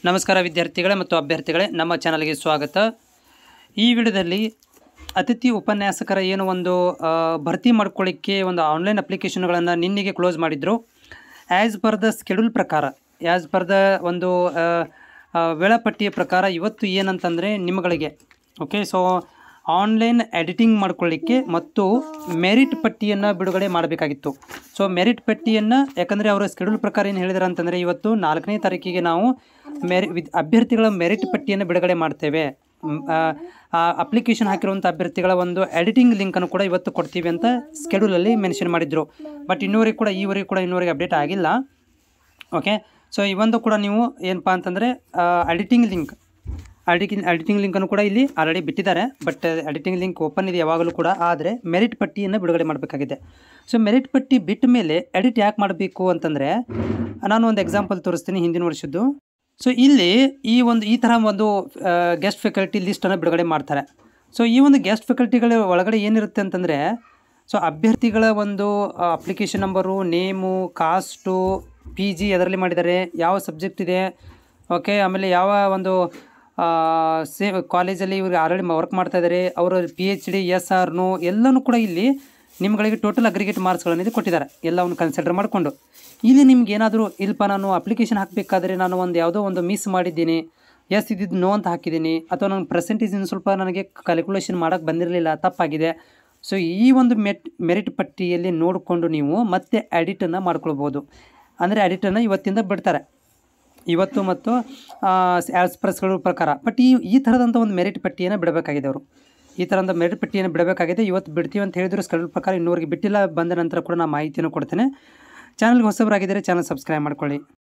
ನಮಸ್ಕಾರ ವಿದ್ಯಾರ್ಥಿಗಳೇ ಮತ್ತು ಅಭ್ಯರ್ಥಿಗಳೇ, ನಮ್ಮ ಚಾನಲ್ಗೆ ಸ್ವಾಗತ. ಈ ವಿಡಿಯೋದಲ್ಲಿ ಅತಿಥಿ ಉಪನ್ಯಾಸಕರ ಏನು ಒಂದು ಭರ್ತಿ ಮಾಡ್ಕೊಳ್ಳಿಕ್ಕೆ ಒಂದು ಆನ್ಲೈನ್ ಅಪ್ಲಿಕೇಶನ್ಗಳನ್ನು ನಿನ್ನೆಗೆ ಕ್ಲೋಸ್ ಮಾಡಿದ್ರು. ಆ್ಯಸ್ ಪರ್ ದ ಸ್ಕೆಡ್ಯೂಲ್ ಪ್ರಕಾರ, ಆ್ಯಸ್ ಪರ್ ದ ಒಂದು ವೇಳಾಪಟ್ಟಿಯ ಪ್ರಕಾರ ಇವತ್ತು ಏನಂತಂದರೆ ನಿಮ್ಮಗಳಿಗೆ ಸೊ ಆನ್ಲೈನ್ ಎಡಿಟಿಂಗ್ ಮಾಡ್ಕೊಳ್ಳಿಕ್ಕೆ ಮತ್ತು ಮೆರಿಟ್ ಪಟ್ಟಿಯನ್ನು ಬಿಡುಗಡೆ ಮಾಡಬೇಕಾಗಿತ್ತು. ಸೊ ಮೆರಿಟ್ ಪಟ್ಟಿಯನ್ನು ಯಾಕಂದರೆ ಅವರ ಸ್ಕೆಡ್ಯೂಲ್ ಪ್ರಕಾರ ಏನು ಹೇಳಿದಾರೆ ಅಂತಂದರೆ ಇವತ್ತು 4ನೇ ತಾರೀಕಿಗೆ ನಾವು ಅಭ್ಯರ್ಥಿಗಳ ಮೆರಿಟ್ ಪಟ್ಟಿಯನ್ನು ಬಿಡುಗಡೆ ಮಾಡ್ತೇವೆ. ಅಪ್ಲಿಕೇಶನ್ ಹಾಕಿರುವಂಥ ಅಭ್ಯರ್ಥಿಗಳ ಒಂದು ಎಡಿಟಿಂಗ್ ಲಿಂಕನ್ನು ಕೂಡ ಇವತ್ತು ಕೊಡ್ತೀವಿ ಅಂತ ಸ್ಕೆಡ್ಯೂಲಲ್ಲಿ ಮೆನ್ಷನ್ ಮಾಡಿದರು. ಬಟ್ ಇನ್ನೂವರೆಗೆ ಅಪ್ಡೇಟ್ ಆಗಿಲ್ಲ. ಓಕೆ, ಸೊ ಇವೊಂದು ಕೂಡ ನೀವು ಏನಪ್ಪ ಅಂತಂದರೆ ಎಡಿಟಿಂಗ್ ಲಿಂಕನ್ನು ಕೂಡ ಇಲ್ಲಿ ಆಲ್ರೆಡಿ ಬಿಟ್ಟಿದ್ದಾರೆ. ಬಟ್ ಎಡಿಟಿಂಗ್ ಲಿಂಕ್ ಓಪನ್ ಇದೆ ಯಾವಾಗಲೂ ಕೂಡ. ಆದರೆ ಮೆರಿಟ್ ಪಟ್ಟಿಯನ್ನು ಬಿಡುಗಡೆ ಮಾಡಬೇಕಾಗಿದೆ. ಸೊ ಮೆರಿಟ್ ಪಟ್ಟಿ ಬಿಟ್ಟ ಮೇಲೆ ಎಡಿಟ್ ಯಾಕೆ ಮಾಡಬೇಕು ಅಂತಂದರೆ, ನಾನು ಒಂದು ಎಕ್ಸಾಂಪಲ್ ತೋರಿಸ್ತೀನಿ ಹಿಂದಿನ ವರ್ಷದ್ದು. ಸೊ ಇಲ್ಲಿ ಈ ಥರ ಒಂದು ಗೆಸ್ಟ್ ಫ್ಯಾಕಲ್ಟಿ ಲಿಸ್ಟನ್ನು ಬಿಡುಗಡೆ ಮಾಡ್ತಾರೆ. ಸೊ ಈ ಒಂದು ಗೆಸ್ಟ್ ಫ್ಯಾಕಲ್ಟಿಗಳ ಒಳಗಡೆ ಏನಿರುತ್ತೆ ಅಂತಂದರೆ, ಸೊ ಅಭ್ಯರ್ಥಿಗಳ ಒಂದು application number, name, cost, PG ಎದರಲ್ಲಿ ಮಾಡಿದ್ದಾರೆ, ಯಾವ ಸಬ್ಜೆಕ್ಟ್ ಇದೆ, ಓಕೆ, ಆಮೇಲೆ ಯಾವ ಒಂದು ಕಾಲೇಜಲ್ಲಿ ಇವ್ರಿಗೆ ಆಲ್ರೆಡಿ ವರ್ಕ್ ಮಾಡ್ತಾಯಿದ್ದಾರೆ, ಅವರ PhD SR ಎಲ್ಲನೂ ಕೂಡ ಇಲ್ಲಿ ನಿಮ್ಗಳಿಗೆ ಟೋಟಲ್ ಅಗ್ರಿಗೇಟ್ ಮಾರ್ಕ್ಸ್ಗಳನ್ನು ಕೊಟ್ಟಿದ್ದಾರೆ. ಎಲ್ಲವನ್ನು ಕನ್ಸಿಡರ್ ಮಾಡಿಕೊಂಡು ಇಲ್ಲಿ ನಿಮ್ಗೆ ಏನಾದರೂ ಇಲ್ಪ ನಾನು ಅಪ್ಲಿಕೇಶನ್ ಹಾಕಬೇಕಾದ್ರೆ ನಾನು ಯಾವುದೋ ಒಂದು ಮಿಸ್ ಮಾಡಿದ್ದೀನಿ, ಇದ್ದಿದ್ದು ನೋ ಅಂತ ಹಾಕಿದ್ದೀನಿ, ಅಥವಾ ನನ್ನ ಪರ್ಸೆಂಟೇಜ್ ಸ್ವಲ್ಪ ನನಗೆ ಕ್ಯಾಲ್ಕುಲೇಷನ್ ಮಾಡೋಕ್ಕೆ ಬಂದಿರಲಿಲ್ಲ, ತಪ್ಪಾಗಿದೆ. ಸೊ ಈ ಒಂದು ಮೆರಿಟ್ ಪಟ್ಟಿಯಲ್ಲಿ ನೋಡಿಕೊಂಡು ನೀವು ಮತ್ತೆ ಎಡಿಟನ್ನು ಮಾಡ್ಕೊಳ್ಬೋದು. ಅಂದರೆ ಎಡಿಟನ್ನು ಇವತ್ತಿಂದ ಬಿಡ್ತಾರೆ, ಇವತ್ತು ಮತ್ತು ಆ್ಯಸ್ ಪರ್ ಸ್ಕೆಡ್ಯೂಲ್ ಪ್ರಕಾರ. ಬಟ್ ಈ ಥರದಂಥ ಒಂದು ಮೆರಿಟ್ ಪಟ್ಟಿಯನ್ನು ಬಿಡಬೇಕಾಗಿದೆ. ಅವರು ಈ ಥರದ ಮೆರಿಟ್ ಪಟ್ಟಿಯನ್ನು ಬಿಡಬೇಕಾಗಿದೆ. ಇವತ್ತು ಬಿಡ್ತೀವಿ ಅಂತ ಹೇಳಿದ್ರು ಸ್ಕೆಡ್ಯೂಲ್ ಪ್ರಕಾರ. ಇನ್ನೂವರೆಗೆ ಬಿಟ್ಟಿಲ್ಲ. ಬಂದ ನಂತರ ಕೂಡ ನಾನು ಮಾಹಿತಿಯನ್ನು ಕೊಡ್ತೇನೆ. ಚಾನಲ್ಗೆ ಹೊಸಬರಾಗಿದ್ದರೆ ಚಾನಲ್ ಸಬ್ಸ್ಕ್ರೈಬ್ ಮಾಡ್ಕೊಳ್ಳಿ.